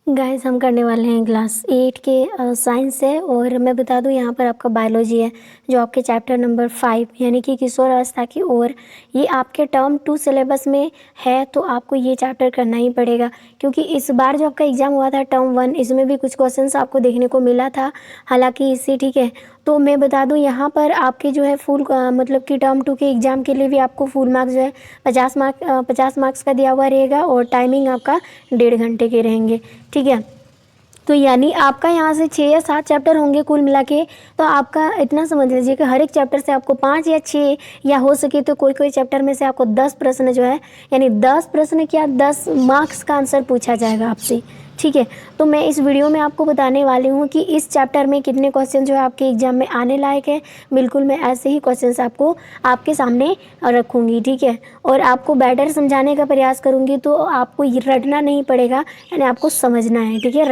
Guys हम करने वाले हैं क्लास 8 के साइंस है। और मैं बता दूं यहाँ पर आपका बायोलॉजी है जो आपके चैप्टर नंबर 5 यानी कि किशोर अवस्था की ओर, ये आपके टर्म 2 सिलेबस में है। तो आपको ये चैप्टर करना ही पड़ेगा क्योंकि इस बार जो आपका एग्ज़ाम हुआ था टर्म 1, इसमें भी कुछ क्वेश्चंस आपको देखने को मिला था हालांकि इससे, ठीक है। तो मैं बता दूं यहाँ पर आपके जो है फुल मतलब कि टर्म 2 के एग्ज़ाम के लिए भी आपको फुल मार्क्स जो है 50 मार्क्स का दिया हुआ रहेगा और टाइमिंग आपका 1.5 घंटे के रहेंगे, ठीक है। तो यानी आपका यहाँ से 6 या 7 चैप्टर होंगे कुल मिला के। तो आपका इतना समझ लीजिए कि हर एक चैप्टर से आपको 5 या 6 या हो सके तो कोई कोई चैप्टर में से आपको 10 प्रश्न जो है, यानी 10 प्रश्न क्या 10 मार्क्स का आंसर पूछा जाएगा आपसे, ठीक है। तो मैं इस वीडियो में आपको बताने वाली हूँ कि इस चैप्टर में कितने क्वेश्चन जो है आपके एग्जाम में आने लायक है। बिल्कुल मैं ऐसे ही क्वेश्चंस आपको आपके सामने रखूँगी, ठीक है। और आपको बेटर समझाने का प्रयास करूँगी तो आपको ये रटना नहीं पड़ेगा, यानी आपको समझना है, ठीक है।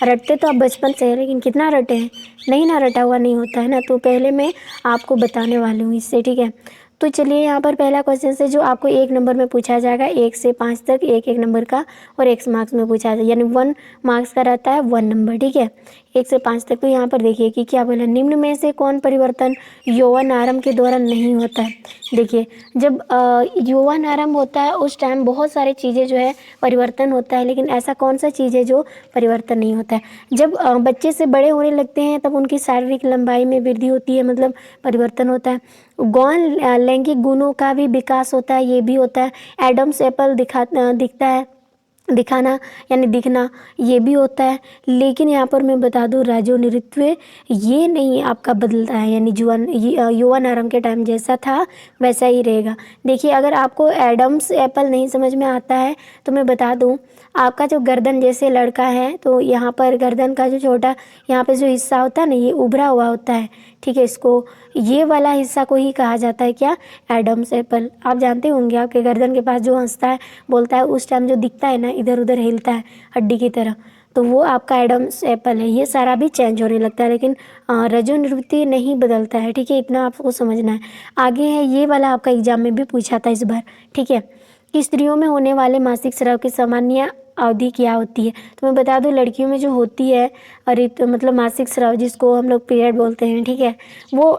रटते तो आप बचपन से हैं लेकिन कितना रटे हैं, नहीं ना, रटा हुआ नहीं होता है ना। तो पहले मैं आपको बताने वाली हूँ इससे, ठीक है। तो चलिए यहाँ पर पहला क्वेश्चन से जो आपको 1 नंबर में पूछा जाएगा, 1 से 5 तक एक एक नंबर का और 1 मार्क्स में पूछा जाएगा, यानी 1 मार्क्स का रहता है 1 नंबर, ठीक है। 1 से 5 तक। तो यहाँ पर देखिए कि क्या बोला, निम्न में से कौन परिवर्तन यौवन आरंभ के दौरान नहीं होता है। देखिए जब यौवन आरंभ होता है उस टाइम बहुत सारी चीज़ें जो है परिवर्तन होता है, लेकिन ऐसा कौन सा चीज़ है जो परिवर्तन नहीं होता है। जब बच्चे से बड़े होने लगते हैं तब उनकी शारीरिक लंबाई में वृद्धि होती है, मतलब परिवर्तन होता है। गौण लैंगिक गुणों का भी विकास होता है, ये भी होता है। एडम्स एप्पल दिखता है, दिखाना यानी दिखना, ये भी होता है। लेकिन यहाँ पर मैं बता दूँ राजोनिरित्व ये नहीं आपका बदलता है, यानी यौवन आरंभ के टाइम जैसा था वैसा ही रहेगा। देखिए अगर आपको एडम्स एप्पल नहीं समझ में आता है तो मैं बता दूँ, आपका जो गर्दन जैसे लड़का है तो यहाँ पर गर्दन का जो छोटा यहाँ पे जो हिस्सा होता है ना, ये उभरा हुआ होता है, ठीक है। इसको ये वाला हिस्सा को ही कहा जाता है क्या, एडम्स एप्पल। आप जानते होंगे आपके गर्दन के पास जो हंसता है बोलता है उस टाइम जो दिखता है ना, इधर उधर हिलता है हड्डी की तरह, तो वो आपका एडम्स एप्पल है। ये सारा भी चेंज होने लगता है लेकिन रजोनिवृत्ति नहीं बदलता है, ठीक है। इतना आपको समझना है। आगे है ये वाला आपका एग्जाम में भी पूछा था इस बार, ठीक है, कि स्त्रियों में होने वाले मासिक स्राव की सामान्य अवधि क्या होती है। तो मैं बता दूं लड़कियों में जो होती है मतलब मासिक स्राव, जिसको हम लोग पीरियड बोलते हैं, ठीक है, वो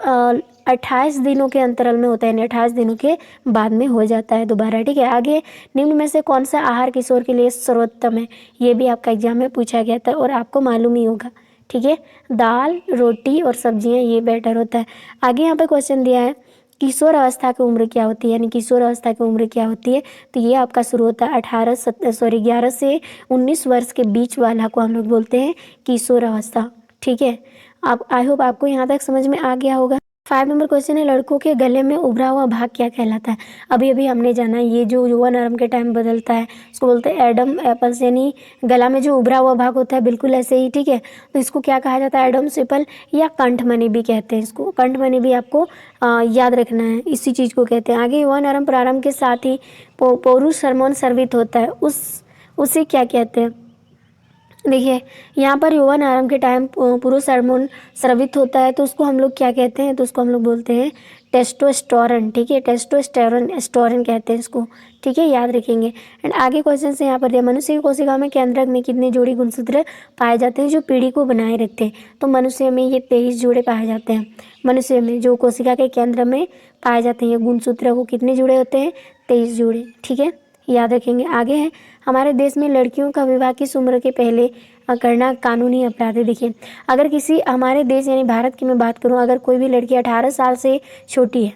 28 दिनों के अंतराल में होता है, यानी 28 दिनों के बाद में हो जाता है दोबारा, ठीक है। आगे निम्न में से कौन सा आहार किशोर के लिए सर्वोत्तम है, ये भी आपका एग्जाम में पूछा गया था और आपको मालूम ही होगा, ठीक है। दाल रोटी और सब्जियां ये बेटर होता है। आगे यहाँ पे क्वेश्चन दिया है किशोर अवस्था की उम्र क्या होती है, यानी किशोर अवस्था की उम्र क्या होती है। तो ये आपका शुरू होता है 11 से 19 वर्ष के बीच वाला को हम लोग बोलते हैं किशोर अवस्था, ठीक है। आप आई होप आपको यहाँ तक समझ में आ गया होगा। 5 नंबर क्वेश्चन है, लड़कों के गले में उभरा हुआ भाग क्या कहलाता है। अभी अभी हमने जाना ये जो यौवन आरंभ के टाइम बदलता है उसको बोलते हैं एडम एपल्स, यानी गला में जो उभरा हुआ भाग होता है, बिल्कुल ऐसे ही, ठीक है। तो इसको क्या कहा जाता है, एडम्स एप्पल या कंठमणि भी कहते हैं इसको। कंठमणि भी आपको याद रखना है, इसी चीज़ को कहते हैं। आगे यौवन आरंभ प्रारंभ के साथ ही पौरुष हार्मोन स्रावित होता है, उसे क्या कहते हैं। देखिए यहाँ पर यौवन आरंभ के टाइम पुरुष हार्मोन स्रावित होता है तो उसको हम लोग क्या कहते हैं, तो उसको हम लोग बोलते हैं टेस्टोस्टेरोन, ठीक है। टेस्टोस्टेरोन कहते हैं इसको, ठीक है, याद रखेंगे। एंड आगे क्वेश्चन से यहाँ पर दिया, मनुष्य की कोशिका में केंद्रक में कितने जोड़ी गुणसूत्र पाए जाते हैं जो पीढ़ी को बनाए रखते हैं। तो मनुष्य में ये 23 जोड़े पाए जाते हैं। मनुष्य में जो कोशिका के केंद्र में पाए जाते हैं ये गुणसूत्र, वो कितने जुड़े होते हैं, 23 जोड़े, ठीक है, याद रखेंगे। आगे है हमारे देश में लड़कियों का विवाह किस उम्र के पहले करना कानूनी अपराध है। देखिए अगर किसी हमारे देश यानी भारत की मैं बात करूं, अगर कोई भी लड़की 18 साल से छोटी है,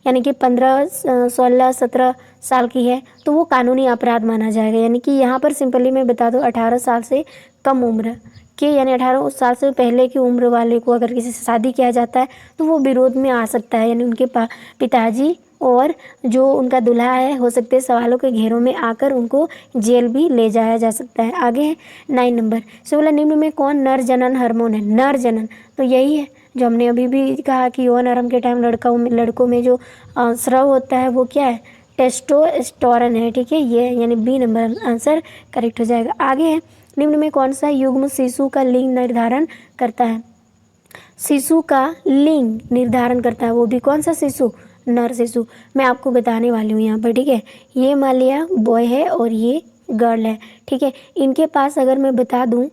यानी कि 15 16 17 साल की है, तो वो कानूनी अपराध माना जाएगा। यानी कि यहाँ पर सिंपली मैं बता दूं 18 साल से कम उम्र के, यानी 18 साल से पहले की उम्र वाले को अगर किसी से शादी किया जाता है तो वो विरोध में आ सकता है, यानी उनके पिताजी और जो उनका दूल्हा है हो सकते हैं सवालों के घेरों में आकर उनको जेल भी ले जाया जा सकता है। आगे है 9 नंबर से बोला निम्न में कौन नर जनन हार्मोन है। नर जनन तो यही है जो हमने अभी भी कहा कि यौवन आरंभ के टाइम लड़कों में जो स्राव होता है वो क्या है, टेस्टोस्टेरोन है, ठीक है। ये यानी बी नंबर आंसर करेक्ट हो जाएगा। आगे है निम्न में कौन सा युग्म शिशु का लिंग निर्धारण करता है। शिशु का लिंग निर्धारण करता है, वो भी कौन सा शिशु, नर शिशु। मैं आपको बताने वाली हूँ यहाँ पर, ठीक है। ये मान लिया बॉय है और ये गर्ल है, ठीक है। इनके पास अगर मैं बता दूं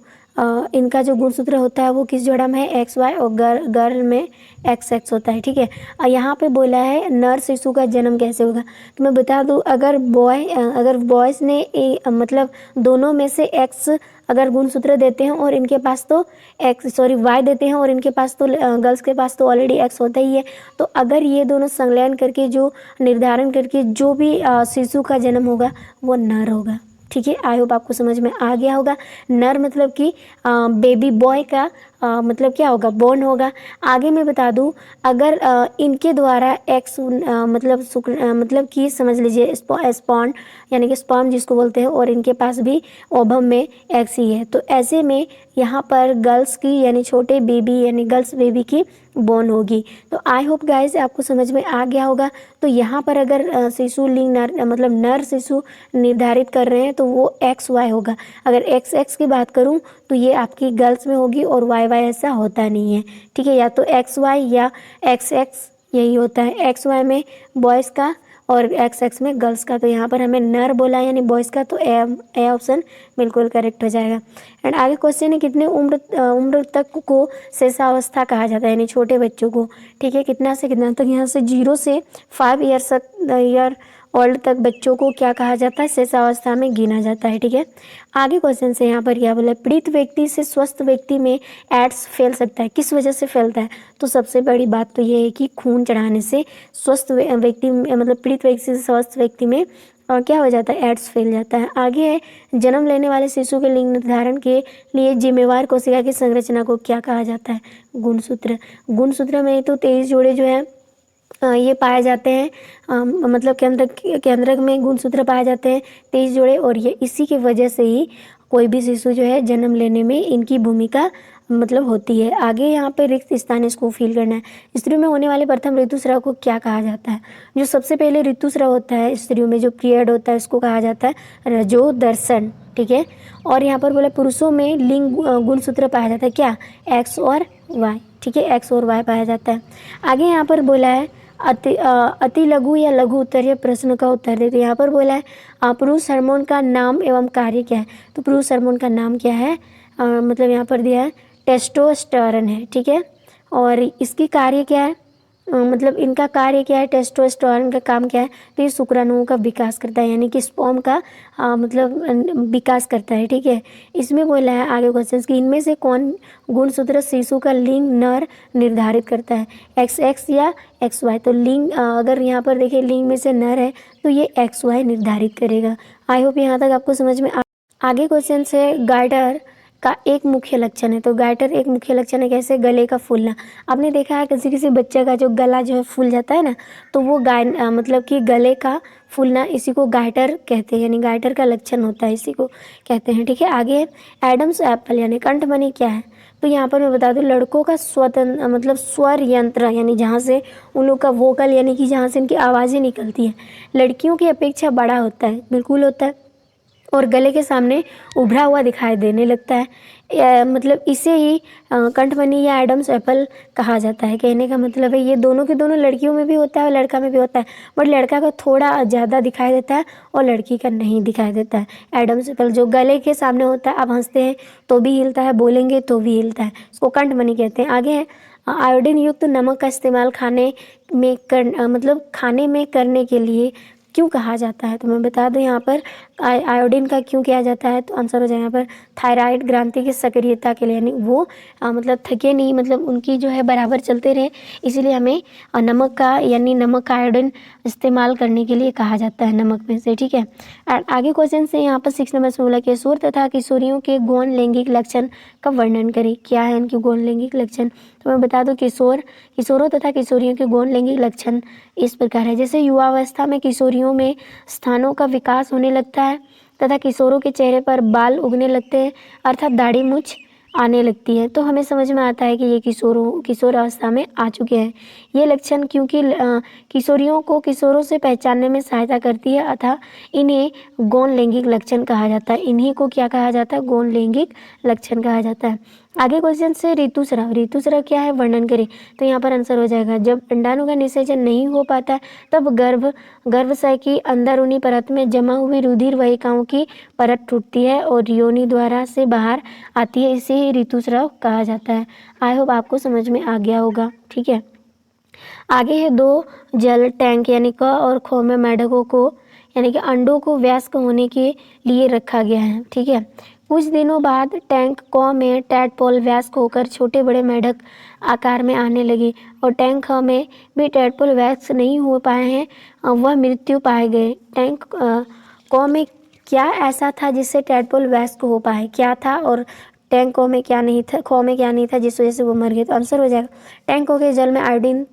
इनका जो गुणसूत्र होता है वो किस जोड़ा में है, XY, और गर्ल में XX होता है, ठीक है। यहाँ पे बोला है नर शिशु का जन्म कैसे होगा, तो मैं बता दूं अगर बॉयज़ ने मतलब दोनों में से X अगर गुणसूत्र देते हैं और इनके पास तो Y देते हैं और इनके पास तो गर्ल्स के पास तो ऑलरेडी X होता ही है, तो अगर ये दोनों संलयन करके जो निर्धारण करके जो भी शिशु का जन्म होगा वो नर होगा, ठीक है। आई होप आपको समझ में आ गया होगा। नर मतलब कि बेबी बॉय का मतलब क्या होगा, बोर्न होगा। आगे मैं बता दूं अगर इनके द्वारा एक्स मतलब शुक्र मतलब कि समझ लीजिए स्पॉन यानी कि स्पर्म जिसको बोलते हैं, और इनके पास भी ओवम में एक्स ही है, तो ऐसे में यहाँ पर गर्ल्स की यानी छोटे बेबी यानी गर्ल्स बेबी की बोर्न होगी। तो आई होप गाइस आपको समझ में आ गया होगा। तो यहाँ पर अगर शिशु लिंग नर मतलब नर शिशु निर्धारित कर रहे हैं तो वो XY होगा। अगर XX की बात करूँ तो ये आपकी गर्ल्स में होगी और YY ऐसा होता नहीं है, ठीक है। या तो XY या XX यही होता है, XY में बॉयज़ का और XX में गर्ल्स का। तो यहाँ पर हमें नर बोला यानी बॉयज़ का, तो ए ऑप्शन बिल्कुल करेक्ट हो जाएगा। एंड आगे क्वेश्चन है कितने उम्र तक को शेषावस्था कहा जाता है, यानी छोटे बच्चों को, ठीक है। कितना से कितना तक, यहाँ से 0 से 5 ईयर ओल्ड तक बच्चों को क्या कहा जाता है, शेषावस्था में गिना जाता है, ठीक है। आगे क्वेश्चन से यहाँ पर क्या बोला, पीड़ित व्यक्ति से स्वस्थ व्यक्ति में एड्स फैल सकता है, किस वजह से फैलता है, तो सबसे बड़ी बात तो ये है कि खून चढ़ाने से स्वस्थ व्यक्ति मतलब पीड़ित व्यक्ति से स्वस्थ व्यक्ति में क्या हो जाता है, एड्स फैल जाता है। आगे है जन्म लेने वाले शिशु के लिंग निर्धारण के लिए जिम्मेवार कोशिका की संरचना को क्या कहा जाता है, गुणसूत्र। गुणसूत्र में तो 23 जोड़े जो है ये पाए जाते हैं, मतलब केंद्रक में गुणसूत्र पाए जाते हैं 23 जोड़े, और ये इसी की वजह से ही कोई भी शिशु जो है जन्म लेने में इनकी भूमिका मतलब होती है। आगे यहाँ पे रिक्त स्थान इसको फिल करना है। स्त्रियों में होने वाले प्रथम ऋतुस्राव को क्या कहा जाता है, जो सबसे पहले ऋतुस्राव होता है स्त्रियों में जो पीरियड होता है उसको कहा जाता है रजोदर्शन, ठीक है। और यहाँ पर बोला पुरुषों में लिंग गुणसूत्र पाया जाता है क्या, X और Y, ठीक है, X और Y पाया जाता है। आगे यहाँ पर बोला है अति लघु या लघु उत्तरीय प्रश्न का उत्तर देते। यहाँ पर बोला है पुरुष हार्मोन का नाम एवं कार्य क्या है, तो पुरुष हार्मोन का नाम क्या है, मतलब यहाँ पर दिया है टेस्टोस्टेरोन है, ठीक है। और इसकी कार्य क्या है, मतलब इनका कार्य क्या है, टेस्टोस्टेरोन का काम क्या है, तो ये शुक्राणुओं का विकास करता है यानी कि स्पर्म का मतलब विकास करता है, ठीक है। इसमें बोला है आगे क्वेश्चन कि इनमें से कौन गुणसूत्र शिशु का लिंग नर निर्धारित करता है, XX या XY। तो लिंग अगर यहाँ पर देखिए लिंग में से नर है तो ये XY निर्धारित करेगा। आई होप यहाँ तक आपको समझ में आगे क्वेश्चन से गाइटर का एक मुख्य लक्षण है, तो गाइटर एक मुख्य लक्षण है कैसे, गले का फूलना। आपने देखा है किसी किसी बच्चे का जो गला जो है फूल जाता है ना, तो वो मतलब कि गले का फूलना, इसी को गाइटर कहते हैं, यानी गाइटर का लक्षण होता है, इसी को कहते हैं, ठीक है। आगे एडम्स एप्पल यानी कंठमणि क्या है, तो यहाँ पर मैं बता दूं लड़कों का स्वतंत्र मतलब स्वर यंत्र, यानी जहाँ से उन लोग का वोकल यानी कि जहाँ से इनकी आवाज़ें निकलती हैं लड़कियों की अपेक्षा बड़ा होता है, बिल्कुल होता है, और गले के सामने उभरा हुआ दिखाई देने लगता है। मतलब इसे ही कंठमणि या एडम्स एप्पल कहा जाता है। कहने का मतलब है ये दोनों के दोनों लड़कियों में भी होता है और लड़का में भी होता है, बट लड़का का थोड़ा ज़्यादा दिखाई देता है और लड़की का नहीं दिखाई देता है। एडम्स एप्पल जो गले के सामने होता है, आप हंसते हैं तो भी हिलता है, बोलेंगे तो भी हिलता है, उसको कंठमणि कहते हैं। आगे है आयोडीन युक्त नमक का इस्तेमाल खाने में करने के लिए क्यों कहा जाता है, तो मैं बता दूं यहाँ पर आयोडीन का क्यों किया जाता है, तो आंसर हो जाए यहाँ पर थायराइड ग्रंथि की सक्रियता के लिए, यानी वो मतलब थके नहीं, मतलब उनकी जो है बराबर चलते रहे, इसीलिए हमें नमक का यानी नमक का आयोडीन इस्तेमाल करने के लिए कहा जाता है नमक में से, ठीक है। आगे क्वेश्चन से यहाँ पर 6 नंबर से बोला किशोर तथा किशोरियों के गौण लैंगिक लक्षण का वर्णन करें, क्या है उनके गौण लैंगिक लक्षण, तो मैं बता दूं किशोरों तथा किशोरियों के गौण लैंगिक लक्षण इस प्रकार है। जैसे युवावस्था में किशोरियों में स्थानों का विकास होने लगता है तथा किशोरों के चेहरे पर बाल उगने लगते हैं, अर्थात दाढ़ी मूंछ आने लगती है, तो हमें समझ में आता है कि ये किशोर अवस्था में आ चुके हैं। ये लक्षण क्योंकि किशोरियों को किशोरों से पहचानने में सहायता करती है, अतः इन्हें गौण लैंगिक लक्षण कहा जाता है। इन्हीं को क्या कहा जाता है, गौण लैंगिक लक्षण कहा जाता है। आगे क्वेश्चन से ऋतुस्राव। ऋतुस्राव क्या है, वर्णन करें। तो यहाँ पर आंसर हो जाएगा, जब अंडाणु का निषेचन नहीं हो पाता तब गर्भाशय की अंदरूनी परत में जमा हुई रुधिर वाहिकाओं की परत टूटती है और योनि द्वारा से बाहर आती है, इसे ही ऋतुस्राव कहा जाता है। आई होप आपको समझ में आ गया होगा। ठीक है, आगे है 2 जल टैंक यानी क और ख में मेढकों को यानी कि अंडों को वयस्क होने के लिए रखा गया है। ठीक है, कुछ दिनों बाद टैंक क में टैडपोल वयस्क होकर छोटे बड़े मेढक आकार में आने लगे और टैंक ख में भी टैडपोल वयस्क नहीं हो पाए हैं, वह मृत्यु पाए गए। टैंक क में क्या ऐसा था जिससे टैडपोल वयस्क हो पाए, क्या था, और टैंक क में क्या नहीं था, ख में क्या नहीं था जिस वजह से वो मर गए। तो आंसर हो जाएगा, टैंक क के जल में आयोडीन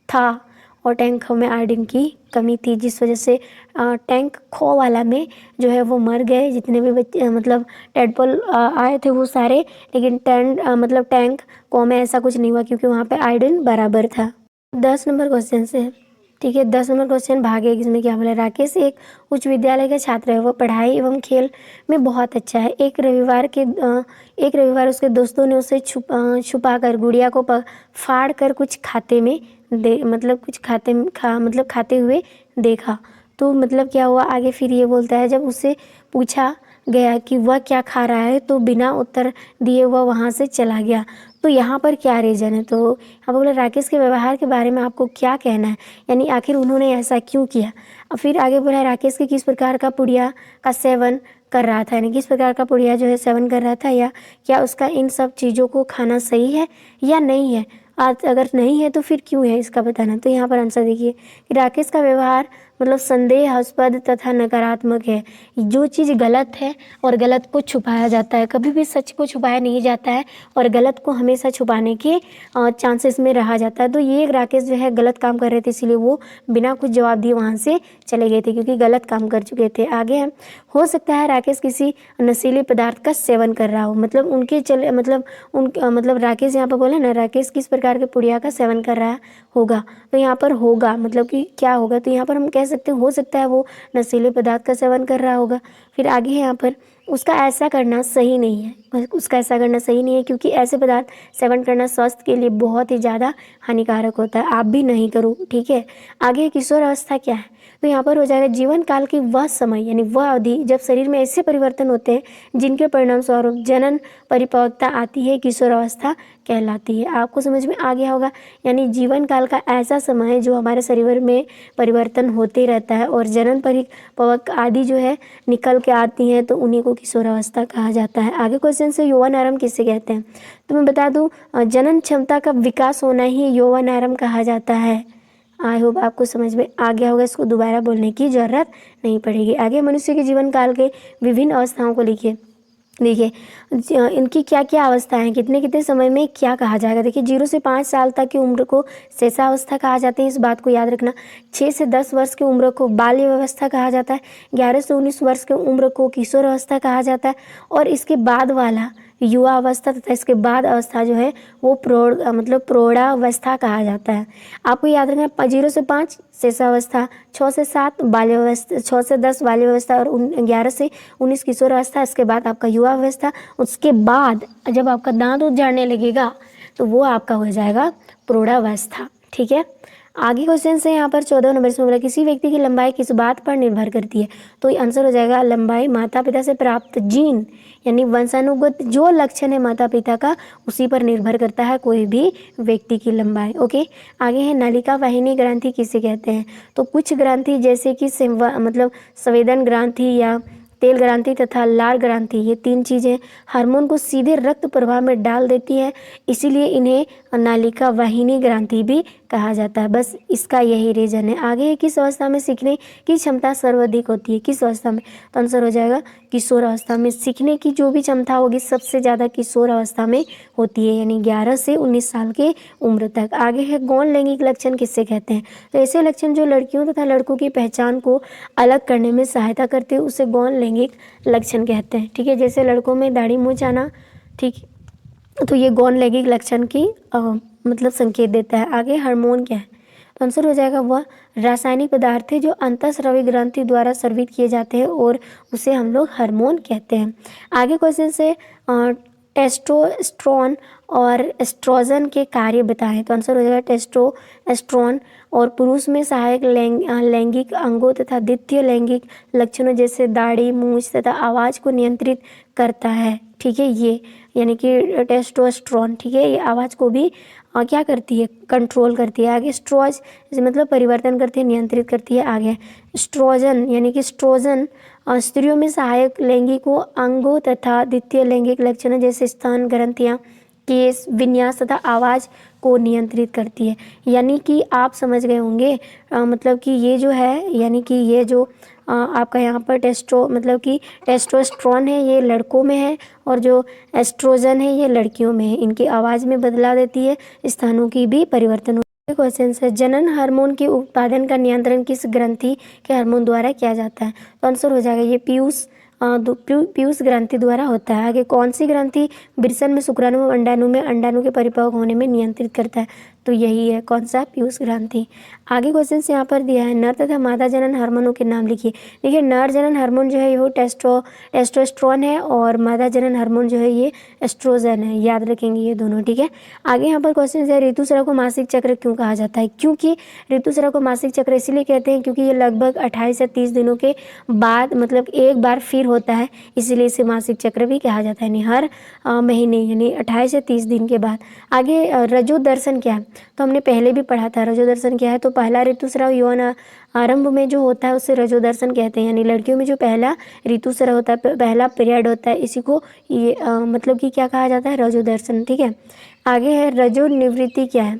था और टैंक ख में आयोडीन की कमी थी, जिस वजह से टैंक ख वाला में जो है वो मर गए। जितने भी बच्चे मतलब टैडपोल आए थे वो सारे, लेकिन टैंक क में ऐसा कुछ नहीं हुआ क्योंकि वहाँ पे आयोडीन बराबर था। 10 नंबर क्वेश्चन से। ठीक है, 10 नंबर क्वेश्चन भाग 1 इसमें क्या बोला, राकेश एक उच्च विद्यालय का छात्र है, वह पढ़ाई एवं खेल में बहुत अच्छा है। एक रविवार उसके दोस्तों ने उसे छुपा कर गुड़िया को फाड़ कर कुछ खाते में खाते हुए देखा। तो मतलब क्या हुआ आगे, फिर ये बोलता है जब उससे पूछा गया कि वह क्या खा रहा है तो बिना उत्तर दिए वह वहाँ से चला गया। तो यहाँ पर क्या रीज़न है, तो यहाँ बोले राकेश के व्यवहार के बारे में आपको क्या कहना है, यानी आखिर उन्होंने ऐसा क्यों किया। और फिर आगे बोला राकेश के किस प्रकार का पुड़िया का सेवन कर रहा था, यानी किस प्रकार का पुड़िया जो है सेवन कर रहा था, या क्या उसका इन सब चीज़ों को खाना सही है या नहीं है। आज अगर नहीं है तो फिर क्यों है इसका बताना। तो यहाँ पर आंसर देखिए कि राकेश का व्यवहार मतलब संदेहास्पद तथा नकारात्मक है। जो चीज़ गलत है और गलत को छुपाया जाता है, कभी भी सच को छुपाया नहीं जाता है और गलत को हमेशा छुपाने के चांसेस में रहा जाता है। तो ये राकेश जो है गलत काम कर रहे थे, इसीलिए वो बिना कुछ जवाब दिए वहाँ से चले गए थे क्योंकि गलत काम कर चुके थे। आगे है, हो सकता है राकेश किसी नशीले पदार्थ का सेवन कर रहा हो, मतलब उनके चले मतलब राकेश यहाँ पर बोले ना, राकेश किस प्रकार के पुड़िया का सेवन कर रहा होगा। तो यहाँ पर होगा मतलब कि क्या होगा, तो यहाँ पर हम कह सकते हैं हो सकता है वो नशीले पदार्थ का सेवन कर रहा होगा। फिर आगे है यहाँ पर उसका ऐसा करना सही नहीं है, उसका ऐसा करना सही नहीं है क्योंकि ऐसे पदार्थ सेवन करना स्वास्थ्य के लिए बहुत ही ज़्यादा हानिकारक होता है, आप भी नहीं करो। ठीक है, आगे किशोर अवस्था क्या है, तो यहाँ पर हो जाएगा जीवन काल की वह समय यानी वह अवधि जब शरीर में ऐसे परिवर्तन होते हैं जिनके परिणाम स्वरूप जनन परिपक्वता आती है, किशोर अवस्था कहलाती है। आपको समझ में आ गया होगा, यानी जीवन काल का ऐसा समय है जो हमारे शरीर में परिवर्तन होते रहता है और जनन परिपक्व आदि जो है निकल के आती हैं, तो उन्हीं को किशोर अवस्था कहा जाता है। आगे क्वेश्चन से यौवन आरंभ किसे कहते हैं, तो मैं बता दूं जनन क्षमता का विकास होना ही यौवन आरंभ कहा जाता है। आई होप आपको समझ में आ गया होगा, इसको दोबारा बोलने की ज़रूरत नहीं पड़ेगी। आगे मनुष्य के जीवन काल के विभिन्न अवस्थाओं को लिखिए। देखिए इनकी क्या क्या अवस्था है, कितने कितने समय में क्या कहा जाएगा। देखिए 0 से 5 साल तक की उम्र को शैशवावस्था कहा जाता है, इस बात को याद रखना। 6 से 10 वर्ष की उम्र को बाल्य अवस्था कहा जाता है। 11 से 19 वर्ष की उम्र को किशोर अवस्था कहा जाता है और इसके बाद वाला युवा अवस्था तथा इसके बाद अवस्था जो है वो प्रौढ़ावस्था कहा जाता है। आपको याद रखना 0 से 5 शैशवावस्था, 6 से 7 बाल्यावस्था, 6 से 10 बाल्यावस्था और 11 से 19 किशोर अवस्था, इसके बाद आपका युवा अवस्था। उसके बाद जब आपका दांत उजाड़ने लगेगा तो वो आपका हो जाएगा प्रौढ़ावस्था। ठीक है, आगे क्वेश्चन से यहाँ पर 14 नंबर से बोला किसी व्यक्ति की लंबाई किस बात पर निर्भर करती है, तो आंसर हो जाएगा लंबाई माता पिता से प्राप्त जीन यानी वंशानुगत जो लक्षण है माता पिता का उसी पर निर्भर करता है कोई भी व्यक्ति की लंबाई। ओके, आगे है नलिका वाहिनी ग्रंथि किसे कहते हैं, तो कुछ ग्रंथि जैसे कि संवेदन ग्रंथि या तेल ग्रंथि तथा लार ग्रंथि, ये 3 चीज़ें हार्मोन को सीधे रक्त प्रवाह में डाल देती है, इसीलिए इन्हें नालिका वाहिनी ग्रंथि भी कहा जाता है। बस इसका यही रीजन है। आगे है किस अवस्था में सीखने की क्षमता सर्वाधिक होती है, किस अवस्था में, तो आंसर हो जाएगा किशोर अवस्था में। सीखने की जो भी क्षमता होगी सबसे ज़्यादा किशोर अवस्था में होती है, यानी 11 से 19 साल के उम्र तक। आगे है गौण लैंगिक लक्षण किससे कहते हैं, तो ऐसे लक्षण जो लड़कियों तथा लड़कों की पहचान को अलग करने में सहायता करते हैं उसे गौण लैंगिक लक्षण कहते हैं। ठीक है, जैसे लड़कों में दाढ़ी मूंछ आना, ठीक, तो ये गौण लैंगिक लक्षण की संकेत देता है। आगे हार्मोन क्या है, तो आंसर हो जाएगा वह रासायनिक पदार्थ है जो अंतःस्रावी ग्रंथि द्वारा स्रावित किए जाते हैं और उसे हम लोग हार्मोन कहते हैं। आगे क्वेश्चन से टेस्टोस्टेरोन और एस्ट्रोजन के कार्य बताएं। तो आंसर हो जाएगा टेस्टोस्टेरोन। और पुरुष में सहायक लैंगिक अंगों तथा द्वितीय लैंगिक लक्षणों जैसे दाढ़ी, मूंछ तथा आवाज़ को नियंत्रित करता है। ठीक है, ये यानी कि टेस्टोस्टेरोन, ठीक है, ये आवाज़ को भी क्या करती है, कंट्रोल करती है। आगे स्ट्रोज मतलब परिवर्तन करती है, नियंत्रित करती है। आगे स्ट्रोजन यानी कि स्ट्रोजन स्त्रियों में सहायक लैंगिकों अंगों तथा द्वितीय लैंगिक लक्षणों जैसे स्तन, ग्रंथियाँ, केस, विन्यास तथा आवाज़ को नियंत्रित करती है। यानी कि आप समझ गए होंगे मतलब कि ये जो है यानी कि ये जो आपका यहाँ पर मतलब कि टेस्टोस्टेरोन है ये लड़कों में है और जो एस्ट्रोजन है ये लड़कियों में है। इनकी आवाज़ में बदलाव देती है, स्थानों की भी परिवर्तन होता है। क्वेश्चन है जनन हार्मोन के उत्पादन का नियंत्रण किस ग्रंथि के हार्मोन द्वारा किया जाता है। तो आंसर हो जाएगा ये पीयूष ग्रंथि द्वारा होता है। आगे कौन सी ग्रंथि वृषण में, शुक्राणु में, अंडाणु के परिपक्व होने में नियंत्रित करता है। तो यही है कौन सा, पीयूष ग्रंथि। आगे क्वेश्चन यहाँ पर दिया है नर तथा मादा जनन हार्मोनों के नाम लिखिए। देखिए नर जनन हार्मोन जो है वो टेस्टोस्टेरोन है और मादा जनन हार्मोन जो है ये एस्ट्रोजन है। याद रखेंगे ये दोनों, ठीक है। आगे यहाँ पर क्वेश्चन है ऋतुस्राव को मासिक चक्र क्यों कहा जाता है। क्योंकि ऋतुस्राव को मासिक चक्र इसीलिए कहते हैं क्योंकि ये लगभग 28 से 30 दिनों के बाद मतलब एक बार फिर होता है, इसीलिए इसे मासिक चक्र भी कहा जाता है। यानी हर महीने यानी 28 से 30 दिन के बाद। आगे रजो दर्शन क्या है, तो हमने पहले भी पढ़ा था रजो दर्शन क्या है। तो पहला ऋतुस्राव यौन आरंभ में जो होता है उसे रजो दर्शन कहते हैं। यानी लड़कियों में जो पहला ऋतुस्राव होता है, पहला पीरियड होता है, इसी को ये मतलब कि क्या कहा जाता है, रजो दर्शन, ठीक है। आगे है रजो निवृत्ति क्या है।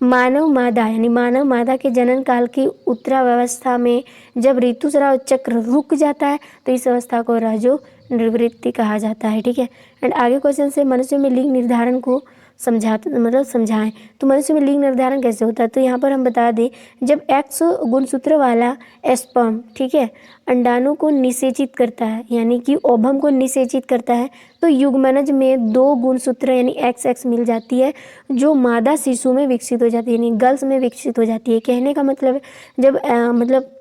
मानव मादा यानी मानव मादा के जनन काल की उत्तरावस्था में जब ऋतुस्राव चक्र रुक जाता है तो इस अवस्था को रजो निवृत्ति कहा जाता है, ठीक है। एंड आगे क्वेश्चन से मनुष्य में लिंग निर्धारण को समझाएं। तो मनुष्य में लिंग निर्धारण कैसे होता है। तो यहाँ पर हम बता दें जब एक्स गुणसूत्र वाला स्पर्म, ठीक है, अंडाणु को निषेचित करता है यानी कि ओवम को निषेचित करता है तो युग्मनज में 2 गुणसूत्र यानी XX मिल जाती है जो मादा शिशु में विकसित हो जाती है यानी गर्ल्स में विकसित हो जाती है। कहने का मतलब जब मतलब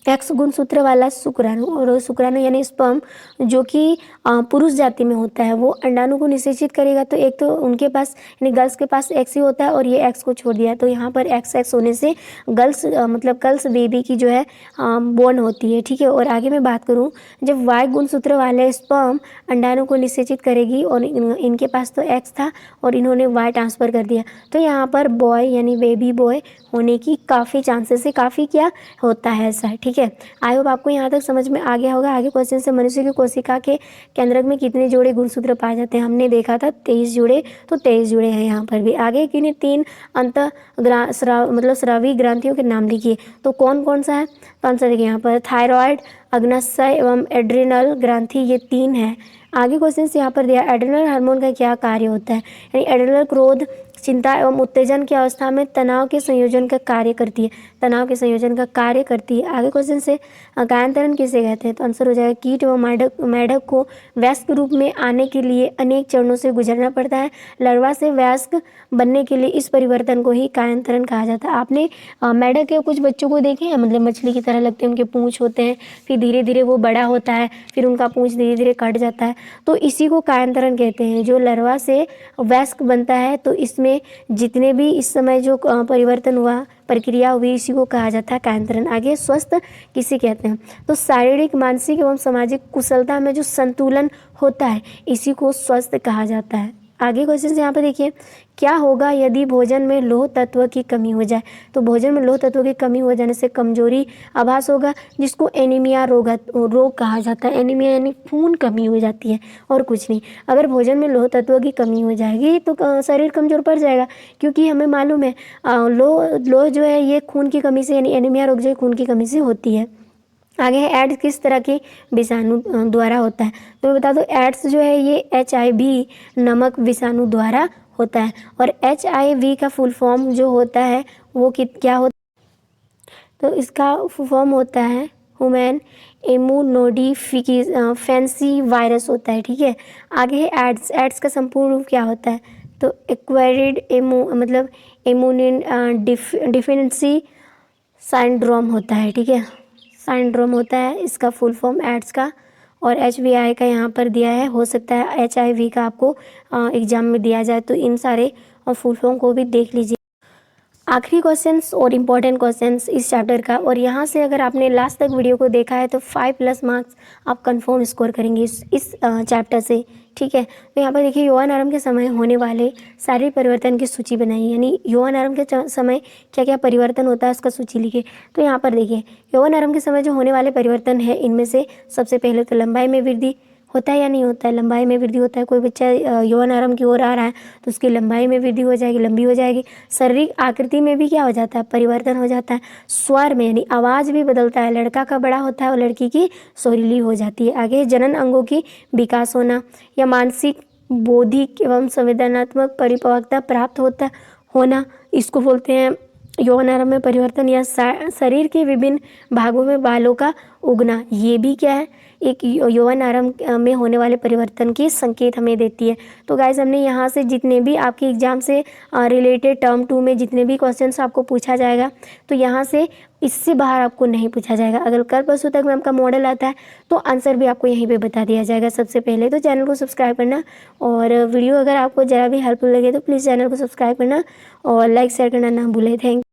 एक्स गुणसूत्र वाला शुक्राणु और शुक्राणु यानी स्पर्म जो कि पुरुष जाति में होता है वो अंडाणु को निषेचित करेगा तो एक तो उनके पास यानी गर्ल्स के पास एक्स ही होता है और ये एक्स को छोड़ दिया तो यहाँ पर XX होने से गर्ल्स मतलब गर्ल्स बेबी की जो है बोर्न होती है, ठीक है। और आगे मैं बात करूँ जब वाई गुणसूत्र वाले स्पर्म अंडाणु को निषेचित करेगी और इनके पास तो एक्स था और इन्होंने वाई ट्रांसफ़र कर दिया तो यहाँ पर बॉय यानी बेबी बॉय होने की काफ़ी चांसेस है, काफ़ी क्या होता है ऐसा, ठीक है। आई होप आपको यहाँ तक समझ में आ गया होगा। आगे क्वेश्चन से मनुष्य की कोशिका के केंद्रक में कितने जोड़े गुणसूत्र पाए जाते हैं। हमने देखा था 23 जोड़े, तो 23 जोड़े हैं यहाँ पर भी। आगे किन्हीं 3 अंत मतलब स्रावी ग्रंथियों के नाम लिखिए। तो कौन कौन सा है, तो आंसर देखिए यहाँ पर थायराइड, अग्नाशय एवं एड्रिनल ग्रंथि, ये 3 है। आगे क्वेश्चन यहाँ पर दिया एड्रिनल हार्मोन का क्या कार्य होता है। यानी एड्रिनल क्रोध, चिंता एवं उत्तेजन की अवस्था में तनाव के संयोजन का कार्य करती है, तनाव के संयोजन का कार्य करती है। आगे क्वेश्चन से कायांतरण किसे कहते हैं। तो आंसर हो जाएगा कीट एवं मेढक को वयस्क रूप में आने के लिए अनेक चरणों से गुजरना पड़ता है। larva से वयस्क बनने के लिए इस परिवर्तन को ही कायांतरण कहा जाता है। आपने मेढक के कुछ बच्चों को देखे हैं, मतलब मछली की तरह लगते हैं, उनके पूंछ होते हैं, फिर धीरे धीरे वो बड़ा होता है, फिर उनका पूंछ धीरे धीरे कट जाता है, तो इसी को कायांतरण कहते हैं। जो larva से वयस्क बनता है तो इसमें जितने भी इस समय जो परिवर्तन हुआ, प्रक्रिया हुई, इसी को कहा जाता है कायांतरण। आगे स्वस्थ किसे कहते हैं। तो शारीरिक, मानसिक एवं सामाजिक कुशलता में जो संतुलन होता है इसी को स्वस्थ कहा जाता है। आगे क्वेश्चन यहाँ पर देखिए क्या होगा यदि भोजन में लौह तत्व की कमी हो जाए। तो भोजन में लौह तत्व की कमी हो जाने से कमजोरी आभास होगा जिसको एनीमिया रोग कहा जाता है। एनीमिया यानी खून कमी हो जाती है और कुछ नहीं। अगर भोजन में लौह तत्व की कमी हो जाएगी तो शरीर कमजोर पड़ जाएगा क्योंकि हमें मालूम है लौह जो है ये खून की कमी से यानी एनीमिया रोग जो है खून की कमी से होती है। आगे है एड्स किस तरह के विषाणु द्वारा होता है। तो मैं बता दूं एड्स जो है ये HIV नामक विषाणु द्वारा होता है और HIV का फुल फॉर्म जो होता है वो क्या होता है। तो इसका फुल फॉर्म होता है ह्यूमन इम्यूनोडिफिकेंसी वायरस होता है, ठीक है। आगे है एड्स का संपूर्ण रूप क्या होता है। तो एक्वायर्ड मतलब इम्यून डिफिशिएंसी सिंड्रोम होता है, ठीक है, सिंड्रोम होता है इसका फुल फॉर्म एड्स का। और HBI का यहाँ पर दिया है, हो सकता है HIV का आपको एग्ज़ाम में दिया जाए, तो इन सारे फुल फॉर्म को भी देख लीजिए। आखिरी क्वेश्चंस और इम्पॉर्टेंट क्वेश्चंस इस चैप्टर का, और यहाँ से अगर आपने लास्ट तक वीडियो को देखा है तो 5+ मार्क्स आप कंफर्म स्कोर करेंगे इस चैप्टर से, ठीक है। तो यहाँ पर देखिए यौवन आरंभ के समय होने वाले शारीरिक परिवर्तन की सूची बनाइए, यानी यौवन आरंभ के समय क्या क्या परिवर्तन होता है उसका सूची लिखिए। तो यहाँ पर देखिए यौवन आरंभ के समय जो होने वाले परिवर्तन है, इनमें से सबसे पहले तो लंबाई में वृद्धि होता है या नहीं होता है, लंबाई में वृद्धि होता है। कोई बच्चा यौवन आरंभ की ओर आ रहा है तो उसकी लंबाई में वृद्धि हो जाएगी, लंबी हो जाएगी। शारीरिक आकृति में भी क्या हो जाता है, परिवर्तन हो जाता है। स्वर में यानी आवाज़ भी बदलता है, लड़का का बड़ा होता है और लड़की की सुरीली हो जाती है। आगे जनन अंगों की विकास होना या मानसिक बौद्धिक एवं संवेदनात्मक परिपक्वता प्राप्त होना, इसको बोलते हैं यौवन आरंभ में परिवर्तन। या शरीर के विभिन्न भागों में बालों का उगना, ये भी क्या है, एक यौवन आरंभ में होने वाले परिवर्तन की संकेत हमें देती है। तो गाइज हमने यहाँ से जितने भी आपके एग्जाम से रिलेटेड टर्म 2 में जितने भी क्वेश्चंस आपको पूछा जाएगा, तो यहाँ से इससे बाहर आपको नहीं पूछा जाएगा। अगर कल परसों तक में आपका मॉडल आता है तो आंसर भी आपको यहीं पे बता दिया जाएगा। सबसे पहले तो चैनल को सब्सक्राइब करना, और वीडियो अगर आपको ज़रा भी हेल्पफुल लगे तो प्लीज़ चैनल को सब्सक्राइब करना और लाइक शेयर करना ना भूलें। थैंक